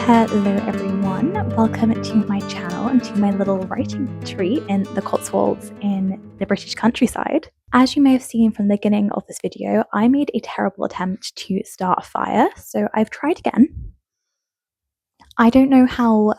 Hello everyone, welcome to my channel and to my little writing retreat in the Cotswolds in the British countryside. As you may have seen from the beginning of this video, I made a terrible attempt to start a fire, so I've tried again. I don't know how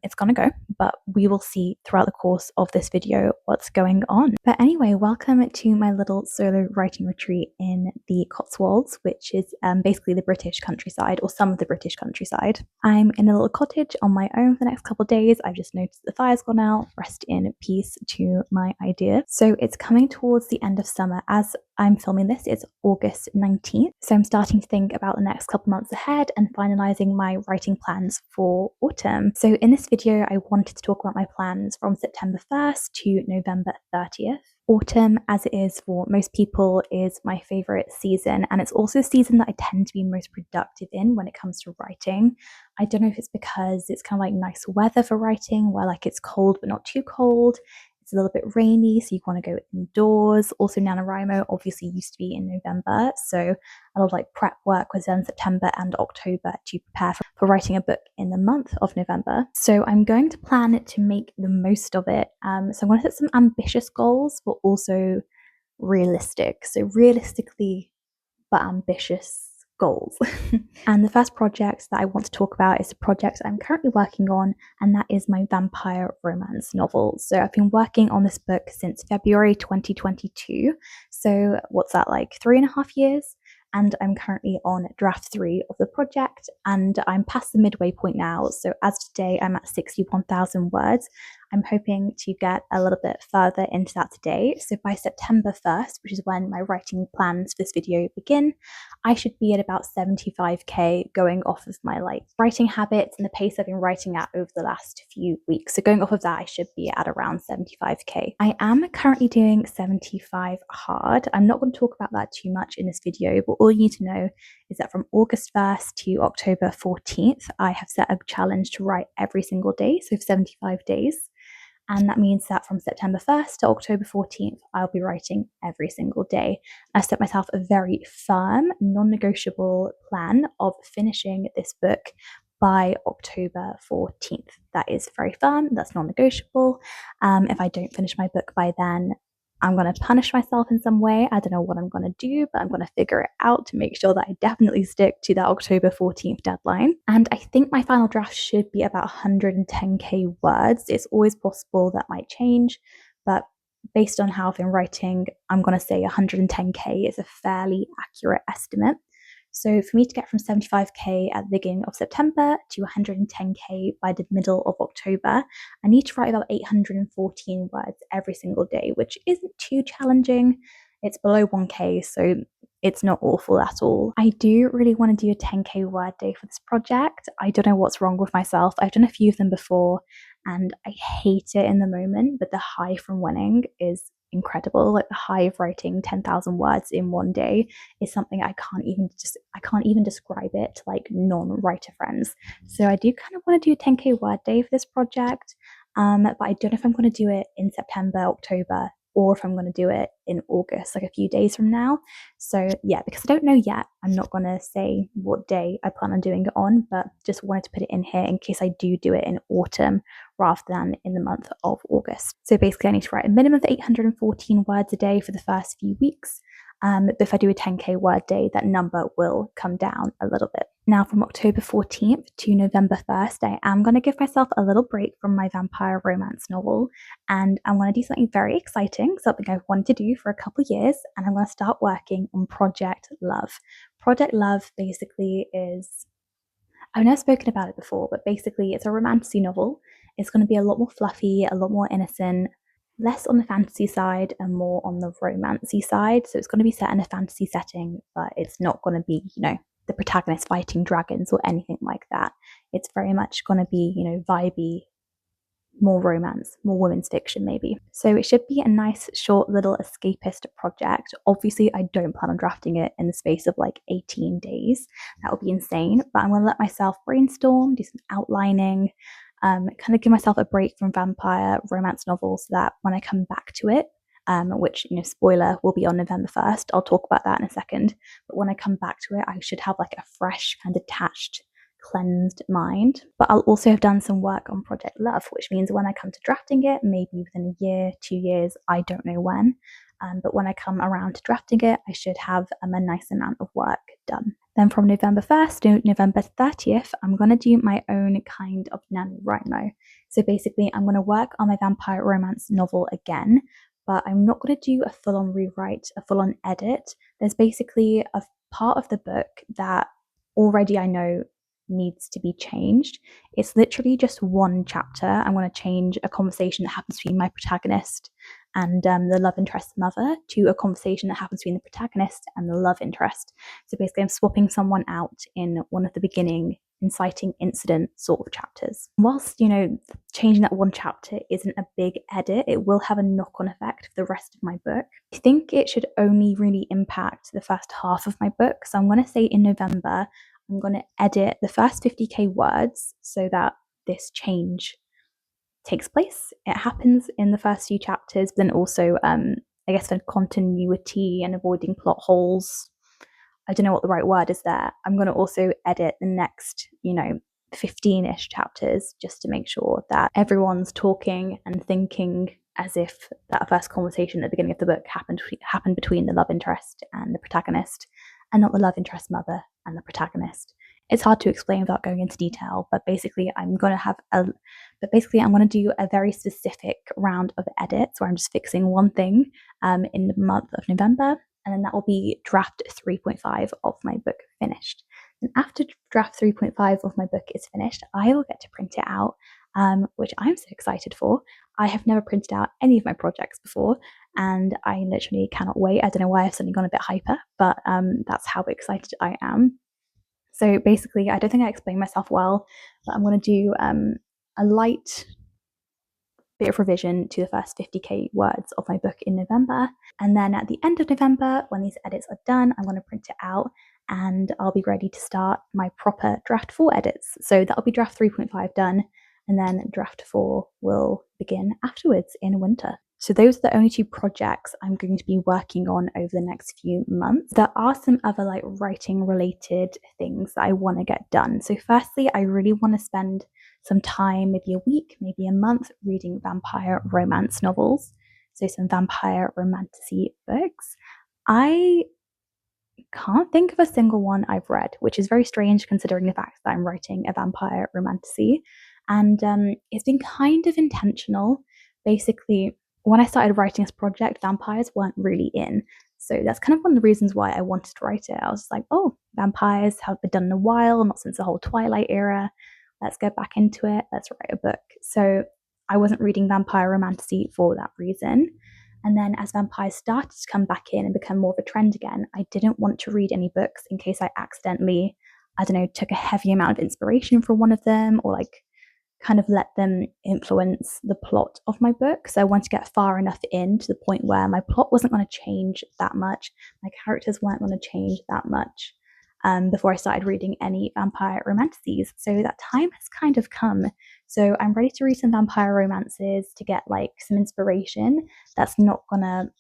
it's gonna go, but we will see throughout the course of this video what's going on. But anyway, welcome to my little solo writing retreat in the Cotswolds, which is basically the British countryside, or some of the British countryside. I'm in a little cottage on my own for the next couple of days. I've just noticed the fire's gone out. Rest in peace to my idea. So it's coming towards the end of summer. As I'm filming this, it's August 19th. So I'm starting to think about the next couple months ahead and finalizing my writing plans for autumn. So in this video, I wanted to talk about my plans from September 1st to November 30th. Autumn, as it is for most people, is my favorite season, and it's also a season that I tend to be most productive in when it comes to writing. I don't know if it's because it's kind of like nice weather for writing, where like it's cold but not too cold. It's a little bit rainy, so you want to go indoors. Also, NaNoWriMo obviously used to be in November, so a lot of like prep work was done September and October to prepare for writing a book in the month of November. So I'm going to plan to make the most of it. So I'm going to set some ambitious goals, but also realistic. So realistically, but ambitious goals. And the first project that I want to talk about is a project I'm currently working on, and that is my vampire romance novel. So I've been working on this book since February 2022. So what's that, like 3.5 years? And I'm currently on draft 3 of the project, and I'm past the midway point now. So as today, I'm at 61,000 words. I'm hoping to get a little bit further into that today. So by September 1st, which is when my writing plans for this video begin, I should be at about 75k, going off of my like writing habits and the pace I've been writing at over the last few weeks. So going off of that, I should be at around 75k. I am currently doing 75 hard. I'm not going to talk about that too much in this video, but all you need to know is that from August 1st to October 14th, I have set a challenge to write every single day, so 75 days. And that means that from September 1st to October 14th, I'll be writing every single day. I set myself a very firm, non-negotiable plan of finishing this book by October 14th. That is very firm, that's non-negotiable. If I don't finish my book by then, I'm going to punish myself in some way. I don't know what I'm going to do, but I'm going to figure it out to make sure that I definitely stick to that October 14th deadline. And I think my final draft should be about 110k words. It's always possible that might change, but based on how I've been writing, I'm going to say 110k is a fairly accurate estimate. So for me to get from 75k at the beginning of September to 110k by the middle of October, I need to write about 814 words every single day, which isn't too challenging. It's below 1k, so it's not awful at all. I do really want to do a 10k word day for this project. I don't know what's wrong with myself. I've done a few of them before and I hate it in the moment, but the high from winning is incredible. Like the high of writing 10,000 words in one day is something I can't even describe it to like non-writer friends. So I do kind of want to do a 10k word day for this project, but I don't know if I'm going to do it in September, October, or if I'm going to do it in August, like a few days from now. So yeah, because I don't know yet, I'm not going to say what day I plan on doing it on, but just wanted to put it in here in case I do it in autumn rather than in the month of August. So basically I need to write a minimum of 814 words a day for the first few weeks. But if I do a 10k word day, that number will come down a little bit. Now from October 14th to November 1st, I am going to give myself a little break from my vampire romance novel, and I'm going to do something very exciting, something I've wanted to do for a couple of years, and I'm going to start working on Project Love. Project Love basically is, I've never spoken about it before, but basically it's a romantasy novel. It's going to be a lot more fluffy, a lot more innocent, less on the fantasy side and more on the romancy side. So it's going to be set in a fantasy setting, but it's not going to be, the protagonist fighting dragons or anything like that. It's very much going to be, vibey, more romance, more women's fiction maybe. So it should be a nice short little escapist project. Obviously I don't plan on drafting it in the space of like 18 days. That would be insane, but I'm going to let myself brainstorm, do some outlining, kind of give myself a break from vampire romance novels so that when I come back to it, which, spoiler, will be on November 1st. I'll talk about that in a second. But when I come back to it, I should have like a fresh, kind of detached cleansed mind. But I'll also have done some work on Project Love, which means when I come to drafting it, maybe within a year, 2 years, I don't know when. But when I come around to drafting it, I should have a nice amount of work done. Then from November 1st to November 30th, I'm going to do my own kind of NaNoWriMo. So basically, I'm going to work on my vampire romance novel again, but I'm not going to do a full-on rewrite, a full-on edit. There's basically a part of the book that already I know needs to be changed. It's literally just one chapter. I'm going to change a conversation that happens between my protagonist and the love interest mother to a conversation that happens between the protagonist and the love interest. So basically, I'm swapping someone out in one of the beginning inciting incident sort of chapters. Whilst, changing that one chapter isn't a big edit, it will have a knock-on effect for the rest of my book. I think it should only really impact the first half of my book. So I'm going to say in November, I'm going to edit the first 50k words so that this change takes place. It happens in the first few chapters, but then also, I guess, for continuity and avoiding plot holes. I don't know what the right word is there. I'm going to also edit the next, 15-ish chapters just to make sure that everyone's talking and thinking as if that first conversation at the beginning of the book happened between the love interest and the protagonist, and not the love interest mother and the protagonist. It's hard to explain without going into detail, but basically I'm going to do a very specific round of edits where I'm just fixing one thing in the month of November, and then that will be draft 3.5 of my book finished. And after draft 3.5 of my book is finished, I will get to print it out, which I'm so excited for. I have never printed out any of my projects before, and I literally cannot wait. I don't know why I've suddenly gone a bit hyper, but that's how excited I am. So basically, I don't think I explained myself well, but I'm going to do a light bit of revision to the first 50k words of my book in November. And then at the end of November, when these edits are done, I'm going to print it out and I'll be ready to start my proper draft 4 edits. So that'll be draft 3.5 done, and then draft 4 will begin afterwards in winter. So those are the only 2 projects I'm going to be working on over the next few months. There are some other writing related things that I want to get done. So firstly, I really want to spend some time, maybe a week, maybe a month, reading vampire romance novels. So some vampire romantasy books. I can't think of a single one I've read, which is very strange considering the fact that I'm writing a vampire romantasy. And it's been kind of intentional. Basically, when I started writing this project, vampires weren't really in. So that's kind of one of the reasons why I wanted to write it. I was like, oh, vampires have been done in a while, not since the whole Twilight era. Let's go back into it. Let's write a book. So I wasn't reading vampire romantasy for that reason. And then as vampires started to come back in and become more of a trend again, I didn't want to read any books in case I accidentally, took a heavy amount of inspiration from one of them, or kind of let them influence the plot of my book. So I wanted to get far enough in to the point where my plot wasn't going to change that much, my characters weren't going to change that much before I started reading any vampire romances. So that time has kind of come. So I'm ready to read some vampire romances to get some inspiration that's not gonna,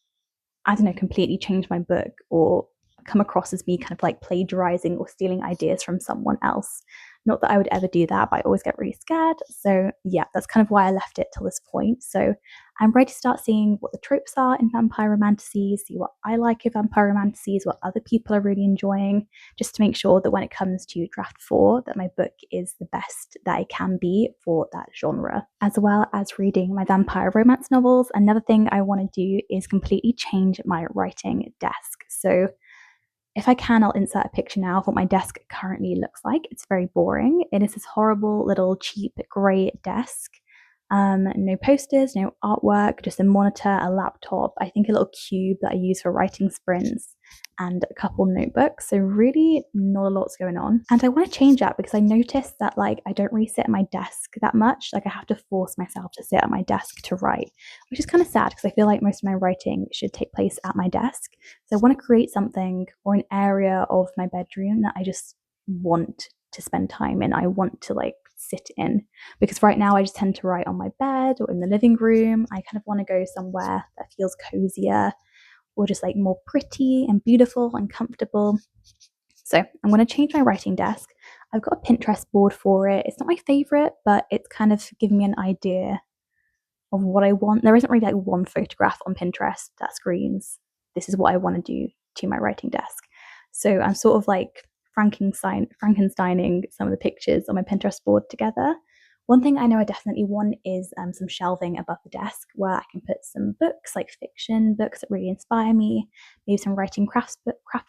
completely change my book or come across as me kind of plagiarizing or stealing ideas from someone else. Not that I would ever do that, but I always get really scared. So yeah, that's kind of why I left it till this point. So I'm ready to start seeing what the tropes are in vampire romantasy, see what I like in vampire romantasy, what other people are really enjoying, just to make sure that when it comes to draft 4, that my book is the best that it can be for that genre. As well as reading my vampire romance novels, another thing I want to do is completely change my writing desk. So if I can, I'll insert a picture now of what my desk currently looks like. It's very boring. It is this horrible little cheap grey desk. No posters, no artwork, just a monitor, a laptop, I think a little cube that I use for writing sprints, and a couple notebooks. So really not a lot's going on. And I want to change that because I noticed that I don't really sit at my desk that much. I have to force myself to sit at my desk to write, which is kind of sad because I feel like most of my writing should take place at my desk. So I want to create something or an area of my bedroom that I just want to spend time in. I want to sit in, because right now I just tend to write on my bed or in the living room. I kind of want to go somewhere that feels cozier or just more pretty and beautiful and comfortable. So I'm going to change my writing desk. I've got a Pinterest board for it. It's not my favourite, but it's kind of given me an idea of what I want. There isn't really like one photograph on Pinterest that screams, this is what I want to do to my writing desk. So I'm sort of like Frankensteining some of the pictures on my Pinterest board together. One thing I know I definitely want is some shelving above the desk where I can put some books, like fiction books that really inspire me, maybe some writing craft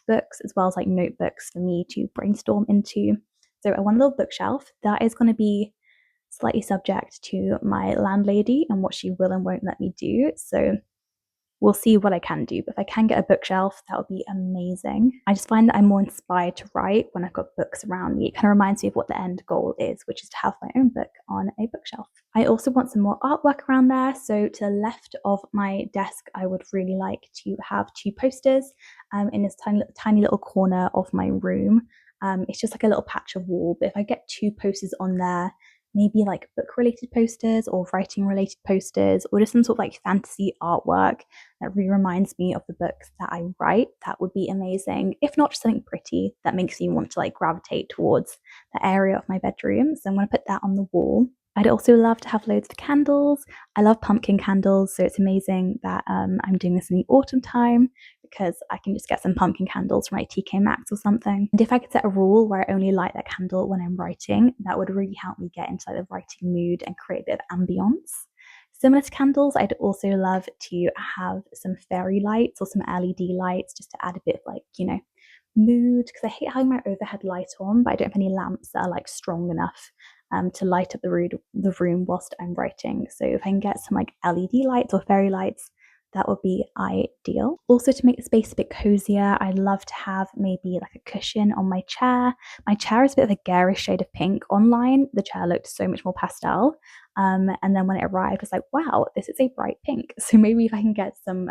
books, as well as like notebooks for me to brainstorm into. So I want a little bookshelf that is going to be slightly subject to my landlady and what she will and won't let me do. So we'll see what I can do. But if I can get a bookshelf, that would be amazing. I just find that I'm more inspired to write when I've got books around me. It kind of reminds me of what the end goal is, which is to have my own book on a bookshelf. I also want some more artwork around there. So to the left of my desk, I would really like to have 2 posters in this tiny little corner of my room. It's just like a little patch of wall, but if I get 2 posters on there, maybe like book related posters or writing related posters, or just some sort of like fantasy artwork that really reminds me of the books that I write, that would be amazing. If not, just something pretty that makes me want to like gravitate towards the area of my bedroom. So I'm going to put that on the wall. I'd also love to have loads of candles. I love pumpkin candles, so it's amazing that I'm doing this in the autumn time because I can just get some pumpkin candles from like TK Maxx or something. And if I could set a rule where I only light that candle when I'm writing, that would really help me get into like the writing mood and create a bit of ambience. Similar to candles, I'd also love to have some fairy lights or some LED lights just to add a bit of like, you know, mood, because I hate having my overhead light on, but I don't have any lamps that are like strong enough to light up the room whilst I'm writing. So if I can get some like LED lights or fairy lights, that would be ideal. Also, to make the space a bit cozier, I'd love to have maybe like a cushion on my chair. My chair is a bit of a garish shade of pink. Online, the chair looked so much more pastel. And then when it arrived, I was like, wow, this is a bright pink. So maybe if I can get some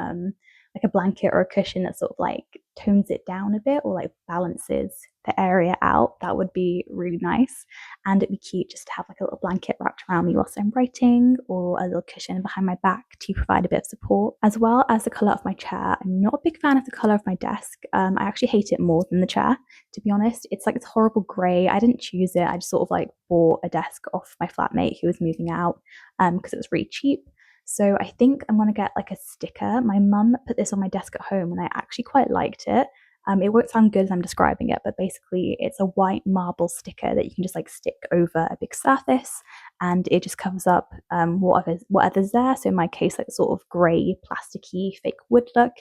like a blanket or a cushion that sort of like tones it down a bit or like balances the area out, that would be really nice. And it'd be cute just to have like a little blanket wrapped around me whilst I'm writing, or a little cushion behind my back to provide a bit of support. As well as the colour of my chair, I'm not a big fan of the colour of my desk. I actually hate it more than the chair, to be honest. It's like this horrible grey. I didn't choose it. I just sort of like bought a desk off my flatmate who was moving out because it was really cheap. So I think I'm going to get like a sticker. My mum put this on my desk at home and I actually quite liked it. It won't sound good as I'm describing it, but basically it's a white marble sticker that you can just like stick over a big surface, and it just covers up whatever's there. So in my case, like sort of grey, plasticky, fake wood look,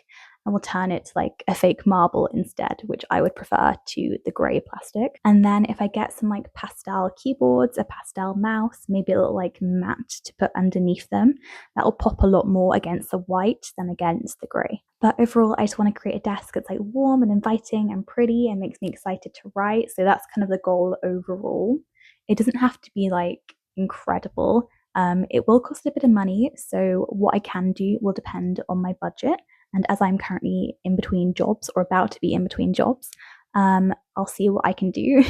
and we'll turn it to like a fake marble instead, which I would prefer to the grey plastic. And then if I get some like pastel keyboards, a pastel mouse, maybe a little like mat to put underneath them, that will pop a lot more against the white than against the grey. But overall, I just want to create a desk that's like warm and inviting and pretty and makes me excited to write. So that's kind of the goal overall. It doesn't have to be like incredible. It will cost a bit of money. So what I can do will depend on my budget. And as I'm currently in between jobs or about to be in between jobs, I'll see what I can do.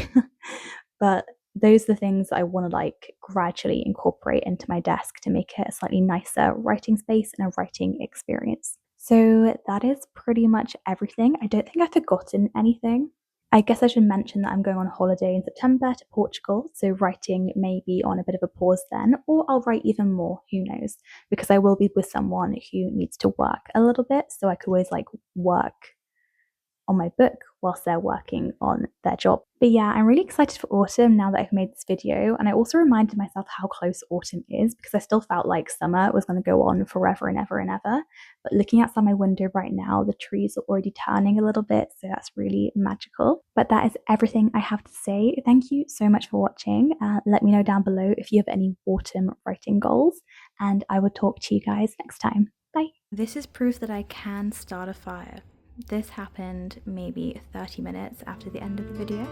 But those are the things that I want to like gradually incorporate into my desk to make it a slightly nicer writing space and a writing experience. So that is pretty much everything. I don't think I've forgotten anything. I guess I should mention that I'm going on holiday in September to Portugal, so writing may be on a bit of a pause then, or I'll write even more, who knows, because I will be with someone who needs to work a little bit, so I could always like work on my book whilst they're working on their job. But yeah, I'm really excited for autumn now that I've made this video, and I also reminded myself how close autumn is because I still felt like summer was going to go on forever and ever and ever. But looking outside my window right now, the trees are already turning a little bit, so that's really magical. But that is everything I have to say. Thank you so much for watching. Let me know down below if you have any autumn writing goals, and I will talk to you guys next time. Bye. This is proof that I can start a fire. This happened maybe 30 minutes after the end of the video.